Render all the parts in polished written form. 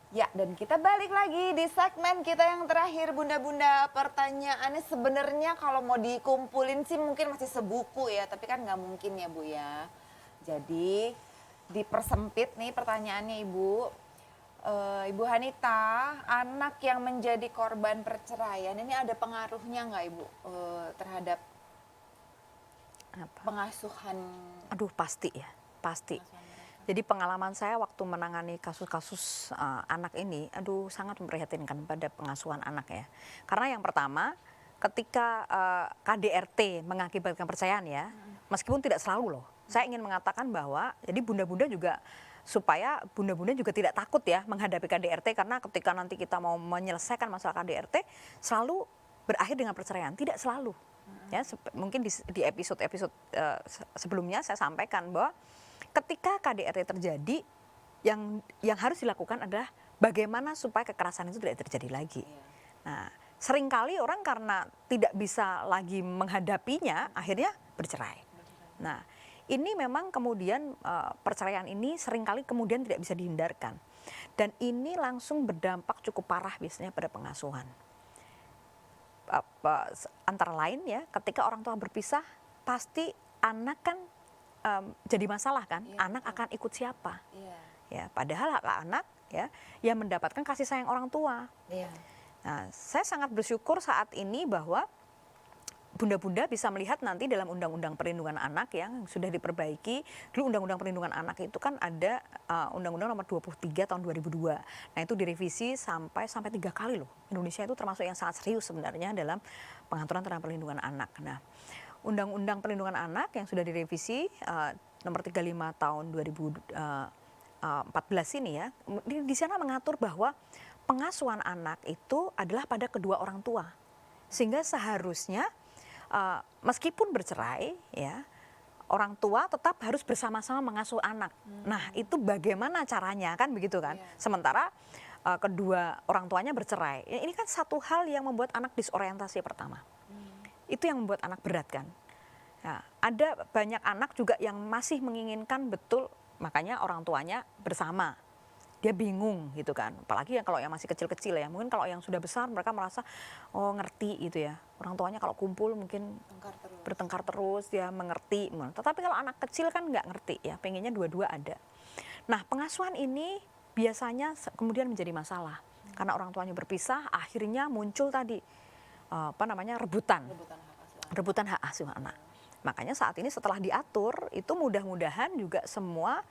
Ya, dan kita balik lagi di segmen kita yang terakhir, Bunda-Bunda. Pertanyaannya sebenarnya kalau mau dikumpulin sih mungkin masih sebuku ya, tapi kan nggak mungkin ya Bu ya. Jadi dipersempit nih pertanyaannya Ibu. Ibu Hanita, anak yang menjadi korban perceraian ini ada pengaruhnya nggak Ibu terhadap Apa? pengasuhan? Aduh, pasti ya, pasti. Pengasuhan mereka? Jadi pengalaman saya waktu menangani kasus-kasus anak ini, aduh sangat memprihatinkan pada pengasuhan anak ya. Karena yang pertama, ketika KDRT mengakibatkan perceraian ya, meskipun tidak selalu loh. Saya ingin mengatakan bahwa jadi bunda-bunda juga supaya bunda-bunda juga tidak takut ya menghadapi KDRT, karena ketika nanti kita mau menyelesaikan masalah KDRT selalu berakhir dengan perceraian, tidak selalu. Ya, mungkin di episode-episode sebelumnya saya sampaikan bahwa ketika KDRT terjadi, yang harus dilakukan adalah bagaimana supaya kekerasan itu tidak terjadi lagi. Nah, seringkali orang karena tidak bisa lagi menghadapinya, akhirnya bercerai. Nah, ini memang kemudian perceraian ini seringkali kemudian tidak bisa dihindarkan. Dan ini langsung berdampak cukup parah biasanya pada pengasuhan. Antara lain ya, ketika orang tua berpisah, pasti anak kan jadi masalah kan, anak akan ikut siapa? Ya, padahal hak anak ya yang mendapatkan kasih sayang orang tua. Nah, saya sangat bersyukur saat ini bahwa bunda-bunda bisa melihat nanti dalam Undang-Undang Perlindungan Anak yang sudah diperbaiki. Dulu Undang-Undang Perlindungan Anak itu kan ada Undang-Undang nomor 23 tahun 2002. Nah, itu direvisi sampai 3 kali loh. Indonesia itu termasuk yang sangat serius sebenarnya dalam pengaturan tentang perlindungan anak. Nah, Undang-Undang Perlindungan Anak yang sudah direvisi nomor 35 tahun 2014 ini ya, di sana mengatur bahwa pengasuhan anak itu adalah pada kedua orang tua. Sehingga seharusnya meskipun bercerai ya, orang tua tetap harus bersama-sama mengasuh anak. Nah, itu bagaimana caranya kan begitu kan? Sementara kedua orang tuanya bercerai. Ini kan satu hal yang membuat anak disorientasi pertama. Itu yang membuat anak berat kan. Nah, ada banyak anak juga yang masih menginginkan betul, makanya orang tuanya bersama. Dia bingung gitu kan, apalagi yang kalau yang masih kecil-kecil ya, mungkin kalau yang sudah besar mereka merasa oh ngerti gitu ya, orang tuanya kalau kumpul mungkin bertengkar terus, dia mengerti. Tetapi kalau anak kecil kan nggak ngerti ya, pengennya dua-dua ada. Nah, pengasuhan ini biasanya kemudian menjadi masalah karena orang tuanya berpisah, akhirnya muncul tadi rebutan hak asuh anak. Makanya saat ini setelah diatur itu mudah-mudahan juga semua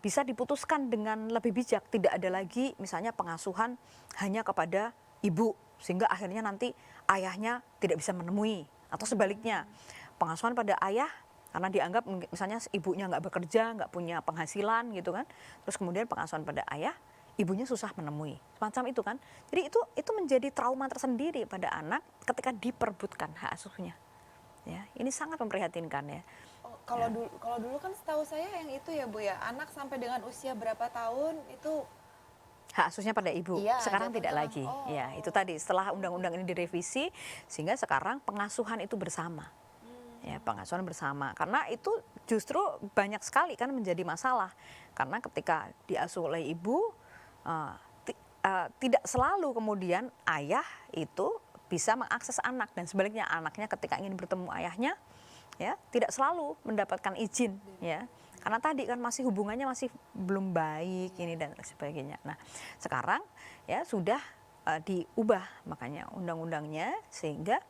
bisa diputuskan dengan lebih bijak. Tidak ada lagi misalnya pengasuhan hanya kepada ibu sehingga akhirnya nanti ayahnya tidak bisa menemui, atau sebaliknya pengasuhan pada ayah karena dianggap misalnya ibunya nggak bekerja, nggak punya penghasilan gitu kan, terus kemudian pengasuhan pada ayah, ibunya susah menemui, semacam itu kan. Jadi itu menjadi trauma tersendiri pada anak ketika diperebutkan hak asuhnya. Ya, ini sangat memprihatinkan ya. Kalau dulu kan setahu saya yang itu ya Bu ya, anak sampai dengan usia berapa tahun itu Hak asuhnya pada ibu. iya, Sekarang tidak jatuhnya lagi. Ya, itu tadi setelah undang-undang ini direvisi sehingga sekarang pengasuhan itu bersama. Ya, pengasuhan bersama. Karena itu justru banyak sekali kan menjadi masalah. Karena ketika diasuh oleh ibu tidak selalu kemudian ayah itu bisa mengakses anak, dan sebaliknya anaknya ketika ingin bertemu ayahnya ya tidak selalu mendapatkan izin ya, karena tadi kan masih hubungannya masih belum baik ini dan sebagainya. Nah, sekarang ya sudah diubah makanya undang-undangnya sehingga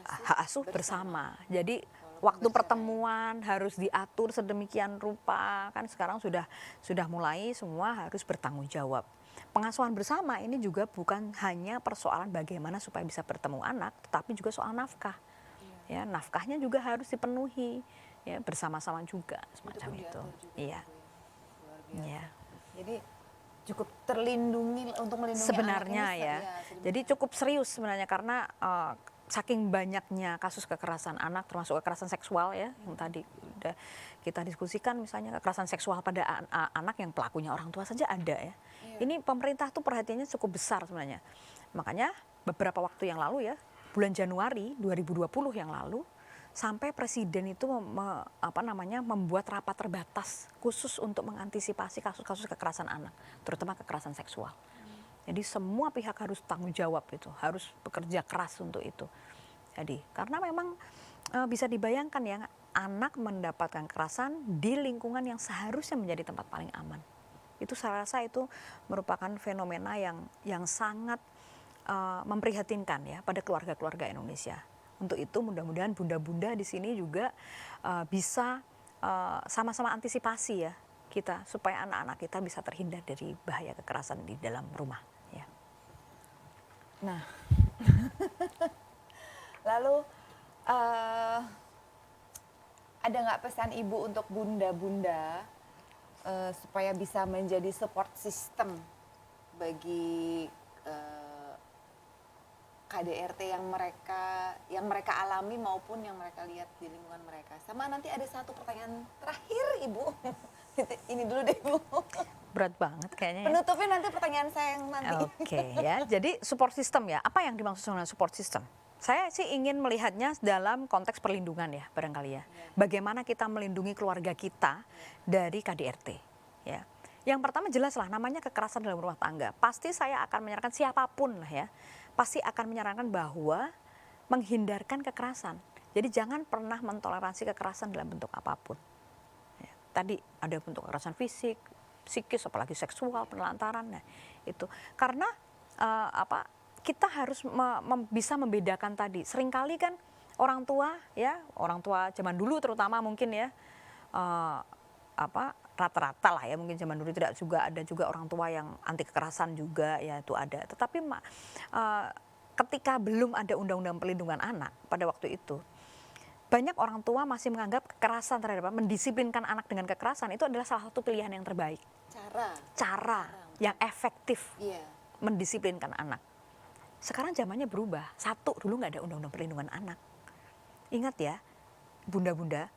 hak asuh bersama. Jadi waktu pertemuan harus diatur sedemikian rupa, kan sekarang sudah mulai semua harus bertanggung jawab. Pengasuhan bersama ini juga bukan hanya persoalan bagaimana supaya bisa bertemu anak, tetapi juga soal nafkah. Ya, nafkahnya juga harus dipenuhi ya, bersama-sama juga semacam itu. Iya. Iya. Jadi cukup terlindungi untuk melindungi Sebenarnya anak ini, ya. Jadi cukup serius sebenarnya karena saking banyaknya kasus kekerasan anak, termasuk kekerasan seksual ya, yang tadi udah kita diskusikan, misalnya kekerasan seksual pada anak yang pelakunya orang tua saja ada ya. Ini pemerintah tuh perhatiannya cukup besar sebenarnya. Makanya beberapa waktu yang lalu ya, bulan Januari 2020 yang lalu, sampai presiden itu membuat rapat terbatas khusus untuk mengantisipasi kasus-kasus kekerasan anak, terutama kekerasan seksual. Jadi semua pihak harus tanggung jawab itu, harus bekerja keras untuk itu. Jadi karena memang bisa dibayangkan ya, anak mendapatkan kekerasan di lingkungan yang seharusnya menjadi tempat paling aman. Itu saya rasa itu merupakan fenomena yang sangat memprihatinkan ya pada keluarga-keluarga Indonesia. Untuk itu mudah-mudahan bunda-bunda di sini juga bisa sama-sama antisipasi ya kita, supaya anak-anak kita bisa terhindar dari bahaya kekerasan di dalam rumah. Ya. Nah, lalu ada nggak pesan ibu untuk bunda-bunda supaya bisa menjadi support system bagi KDRT yang mereka alami maupun yang mereka lihat di lingkungan mereka. Sama nanti ada satu pertanyaan terakhir Ibu. Ini dulu deh Ibu. Berat banget kayaknya ya. Penutupnya nanti pertanyaan saya yang nanti. Oke ya, jadi support system ya. Apa yang dimaksud dengan support system? Saya sih ingin melihatnya dalam konteks perlindungan ya barangkali ya. Bagaimana kita melindungi keluarga kita dari KDRT ya. Yang pertama jelas lah, namanya kekerasan dalam rumah tangga. Pasti saya akan menyarankan siapapun lah ya, pasti akan menyarankan bahwa menghindarkan kekerasan. Jadi jangan pernah mentoleransi kekerasan dalam bentuk apapun. Ya, tadi ada bentuk kekerasan fisik, psikis, apalagi seksual, penelantaran. Nah, itu karena kita harus bisa membedakan tadi. Seringkali kan orang tua zaman dulu terutama mungkin ya rata-rata lah ya, mungkin zaman dulu tidak juga, ada juga orang tua yang anti kekerasan juga ya, itu ada. Tetapi ketika belum ada undang-undang perlindungan anak pada waktu itu, banyak orang tua masih menganggap kekerasan terhadap mendisiplinkan anak dengan kekerasan itu adalah salah satu pilihan yang terbaik. Cara yang efektif mendisiplinkan anak. Sekarang zamannya berubah. Satu, dulu nggak ada undang-undang perlindungan anak. Ingat ya, bunda-bunda,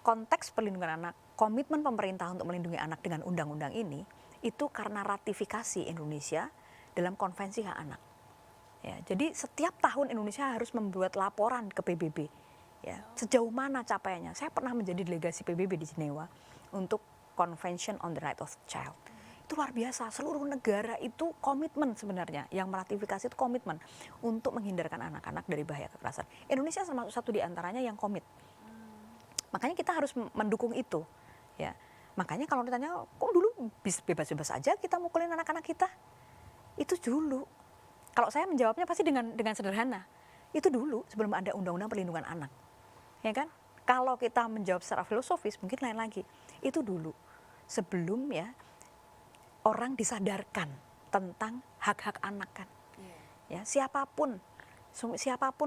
konteks perlindungan anak, komitmen pemerintah untuk melindungi anak dengan undang-undang ini, itu karena ratifikasi Indonesia dalam konvensi hak anak. Ya, jadi setiap tahun Indonesia harus membuat laporan ke PBB. Ya, sejauh mana capaiannya? Saya pernah menjadi delegasi PBB di Jenewa untuk Convention on the Right of Child. Itu luar biasa, seluruh negara itu komitmen sebenarnya, yang meratifikasi itu komitmen untuk menghindarkan anak-anak dari bahaya kekerasan. Indonesia termasuk satu di antaranya yang komit. Makanya kita harus mendukung itu. Ya. Makanya kalau ditanya, kok dulu bebas-bebas aja kita mukulin anak-anak kita? Itu dulu. Kalau saya menjawabnya pasti dengan sederhana. Itu dulu, sebelum ada undang-undang perlindungan anak. Ya kan? Kalau kita menjawab secara filosofis, mungkin lain lagi. Itu dulu. Sebelum ya orang disadarkan tentang hak-hak anak kan. Ya, siapapun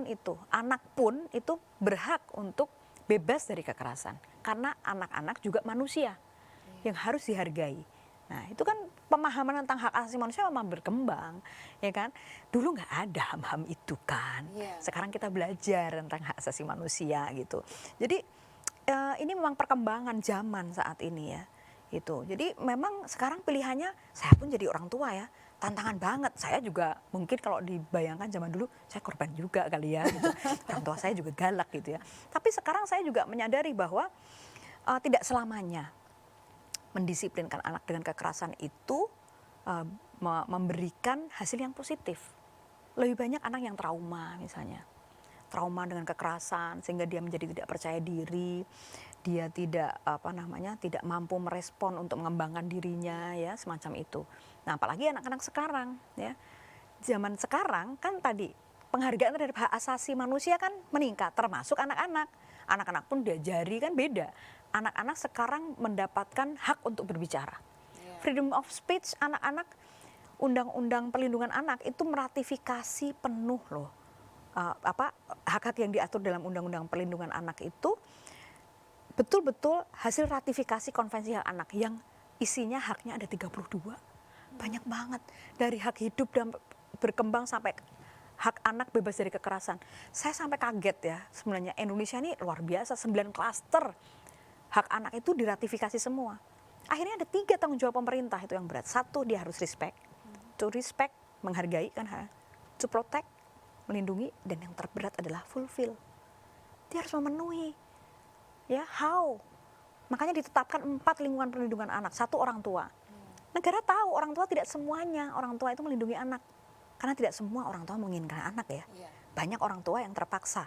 itu, anak pun itu berhak untuk bebas dari kekerasan. Karena anak-anak juga manusia yang harus dihargai. Nah, itu kan pemahaman tentang hak asasi manusia memang berkembang, ya kan? Dulu nggak ada ham-ham itu kan. Sekarang kita belajar tentang hak asasi manusia gitu. Jadi ini memang perkembangan zaman saat ini ya. Itu. Jadi memang sekarang pilihannya, saya pun jadi orang tua ya, tantangan banget. Saya juga mungkin kalau dibayangkan zaman dulu, saya korban juga kali ya. Gitu. Orang tua saya juga galak gitu ya. Tapi sekarang saya juga menyadari bahwa tidak selamanya mendisiplinkan anak dengan kekerasan itu memberikan hasil yang positif. Lebih banyak anak yang trauma misalnya. Trauma dengan kekerasan sehingga dia menjadi tidak percaya diri, dia tidak tidak mampu merespon untuk mengembangkan dirinya ya, semacam itu. Nah, apalagi anak-anak sekarang ya. Zaman sekarang kan tadi penghargaan terhadap hak asasi manusia kan meningkat, termasuk anak-anak. Anak-anak pun diajari kan beda. Anak-anak sekarang mendapatkan hak untuk berbicara. Freedom of speech anak-anak, undang-undang perlindungan anak itu meratifikasi penuh loh. Hak-hak yang diatur dalam undang-undang perlindungan anak itu betul-betul hasil ratifikasi konvensi hak anak yang isinya haknya ada 32. Banyak banget. Dari hak hidup dan berkembang sampai hak anak bebas dari kekerasan. Saya sampai kaget ya, sebenarnya Indonesia ini luar biasa, 9 klaster hak anak itu diratifikasi semua. Akhirnya ada 3 tanggung jawab pemerintah itu yang berat. 1, dia harus respect. To respect, menghargai kan, to protect, melindungi, dan yang terberat adalah fulfill, dia harus memenuhi. Ya, how? Makanya ditetapkan 4 lingkungan perlindungan anak, 1 orang tua. Negara tahu orang tua tidak semuanya orang tua itu melindungi anak. Karena tidak semua orang tua menginginkan anak ya. Iya. Banyak orang tua yang terpaksa.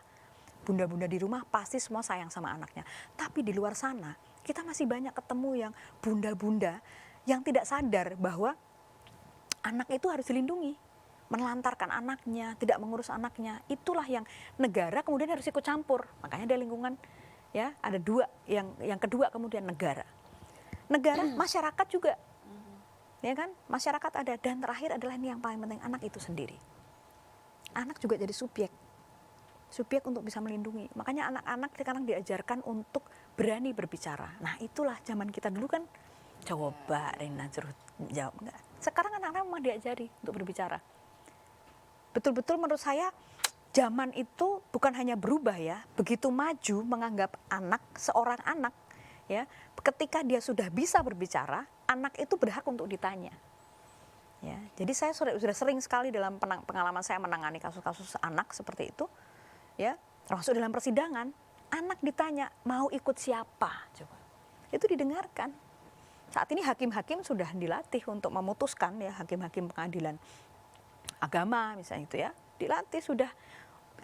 Bunda-bunda di rumah pasti semua sayang sama anaknya. Tapi di luar sana, kita masih banyak ketemu yang bunda-bunda yang tidak sadar bahwa anak itu harus dilindungi. Menelantarkan anaknya, tidak mengurus anaknya. Itulah yang negara kemudian harus ikut campur. Makanya ada lingkungan, ya ada 2. Yang kedua kemudian negara. Negara, masyarakat juga. Ya kan? Masyarakat ada. Dan terakhir adalah ini yang paling penting, anak itu sendiri. Anak juga jadi subjek untuk bisa melindungi. Makanya anak-anak sekarang diajarkan untuk berani berbicara. Nah itulah zaman kita dulu kan. Coba Rina jawab enggak. Sekarang anak-anak memang diajari untuk berbicara. Betul-betul menurut saya zaman itu bukan hanya berubah ya, begitu maju menganggap anak seorang anak ya, ketika dia sudah bisa berbicara, anak itu berhak untuk ditanya. Ya, jadi saya sudah sering sekali dalam pengalaman saya menangani kasus-kasus anak seperti itu, ya, termasuk dalam persidangan, anak ditanya mau ikut siapa, coba, itu didengarkan. Saat ini hakim-hakim sudah dilatih untuk memutuskan ya, hakim-hakim pengadilan agama misalnya itu ya, dilatih sudah,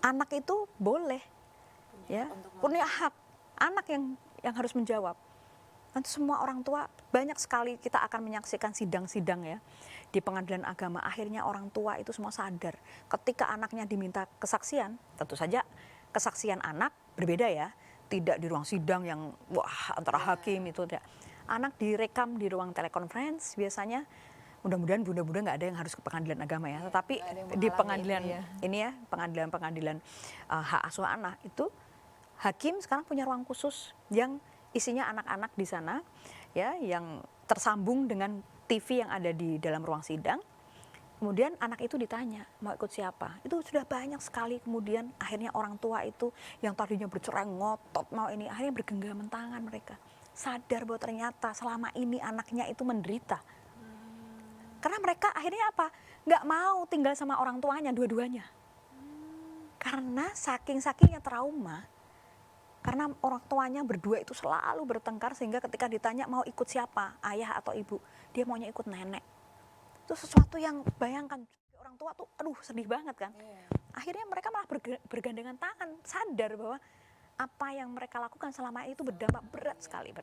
anak itu boleh, ya, punya hak, anak yang harus menjawab. Nanti semua orang tua, banyak sekali kita akan menyaksikan sidang-sidang ya di pengadilan agama. Akhirnya orang tua itu semua sadar ketika anaknya diminta kesaksian, tentu saja kesaksian anak berbeda ya, tidak di ruang sidang yang wah antara hakim itu tidak. Anak direkam di ruang telekonferensi biasanya. Mudah-mudahan bunda-bunda nggak ada yang harus ke pengadilan agama ya, tetapi di pengadilan ini ya, pengadilan hak asuh anak itu hakim sekarang punya ruang khusus yang isinya anak-anak di sana ya, yang tersambung dengan TV yang ada di dalam ruang sidang. Kemudian anak itu ditanya mau ikut siapa, itu sudah banyak sekali. Kemudian akhirnya orang tua itu yang tadinya bercerai ngotot mau ini, akhirnya bergenggaman tangan, mereka sadar bahwa ternyata selama ini anaknya itu menderita. Karena mereka akhirnya apa? Nggak mau tinggal sama orang tuanya dua-duanya. Karena saking-sakingnya trauma, karena orang tuanya berdua itu selalu bertengkar, sehingga ketika ditanya mau ikut siapa, ayah atau ibu, dia maunya ikut nenek. Itu sesuatu yang bayangkan orang tua tuh, aduh sedih banget kan. Akhirnya mereka malah bergandengan tangan, sadar bahwa apa yang mereka lakukan selama itu berdampak berat sekali.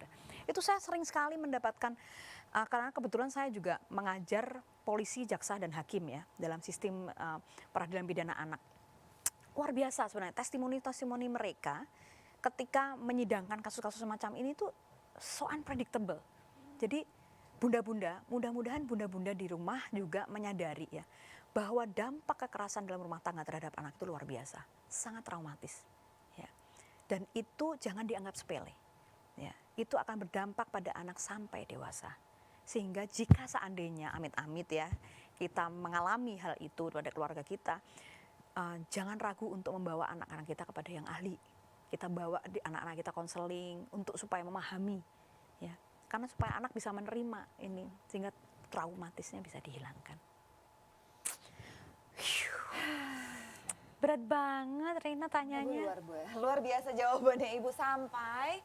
Itu saya sering sekali mendapatkan, karena kebetulan saya juga mengajar polisi, jaksa, dan hakim ya dalam sistem peradilan pidana anak. Luar biasa sebenarnya testimoni-testimoni mereka ketika menyidangkan kasus-kasus semacam ini tuh so unpredictable. Jadi bunda-bunda, mudah-mudahan bunda-bunda di rumah juga menyadari ya bahwa dampak kekerasan dalam rumah tangga terhadap anak itu luar biasa, sangat traumatis. Ya. Dan itu jangan dianggap sepele. Ya. Itu akan berdampak pada anak sampai dewasa. Sehingga jika seandainya amit-amit ya kita mengalami hal itu pada keluarga kita, jangan ragu untuk membawa anak-anak kita kepada yang ahli. Kita bawa anak-anak kita konseling untuk supaya memahami, ya, karena supaya anak bisa menerima ini sehingga traumatisnya bisa dihilangkan. Berat banget Rina tanyanya. Luar biasa jawabannya Ibu, sampai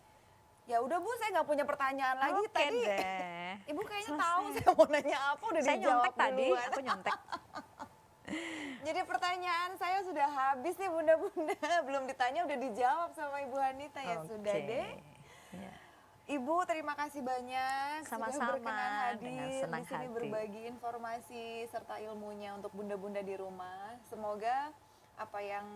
ya udah Bu, saya nggak punya pertanyaan lagi. Oke tadi deh. Ibu kayaknya Selesai. tahu saya mau nanya apa, udah Saya dijawab nyontek tadi, duluan. aku nyontek. Jadi pertanyaan saya sudah habis nih bunda-bunda, belum ditanya udah dijawab sama Ibu Hanita, ya sudah deh. Ya. Ibu terima kasih banyak Sama-sama, sudah berkenan dengan hadir senang di sini hati. berbagi informasi serta ilmunya untuk bunda-bunda di rumah. Semoga apa yang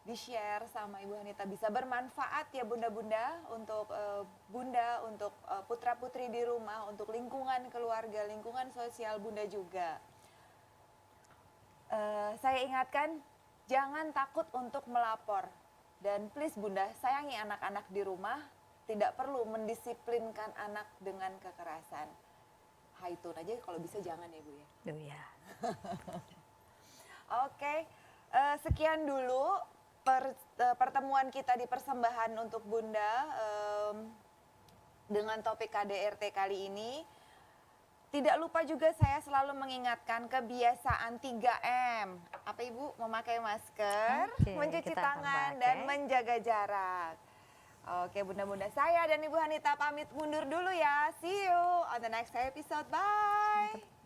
di-share sama Ibu Hanita bisa bermanfaat ya bunda-bunda, untuk bunda, untuk putra-putri di rumah, untuk lingkungan keluarga, lingkungan sosial bunda juga. Saya ingatkan, jangan takut untuk melapor. Dan please bunda, sayangi anak-anak di rumah, tidak perlu mendisiplinkan anak dengan kekerasan. Haitun aja kalau bisa jangan ya Bu ya. Duh ya. Oke, sekian dulu pertemuan kita di Persembahan untuk Bunda dengan topik KDRT kali ini. Tidak lupa juga saya selalu mengingatkan kebiasaan 3M. Apa Ibu? Memakai masker, Oke, mencuci kita akan tangan, pakai. dan menjaga jarak. Oke, bunda-bunda saya dan Ibu Hanita pamit mundur dulu ya. See you on the next episode. Bye.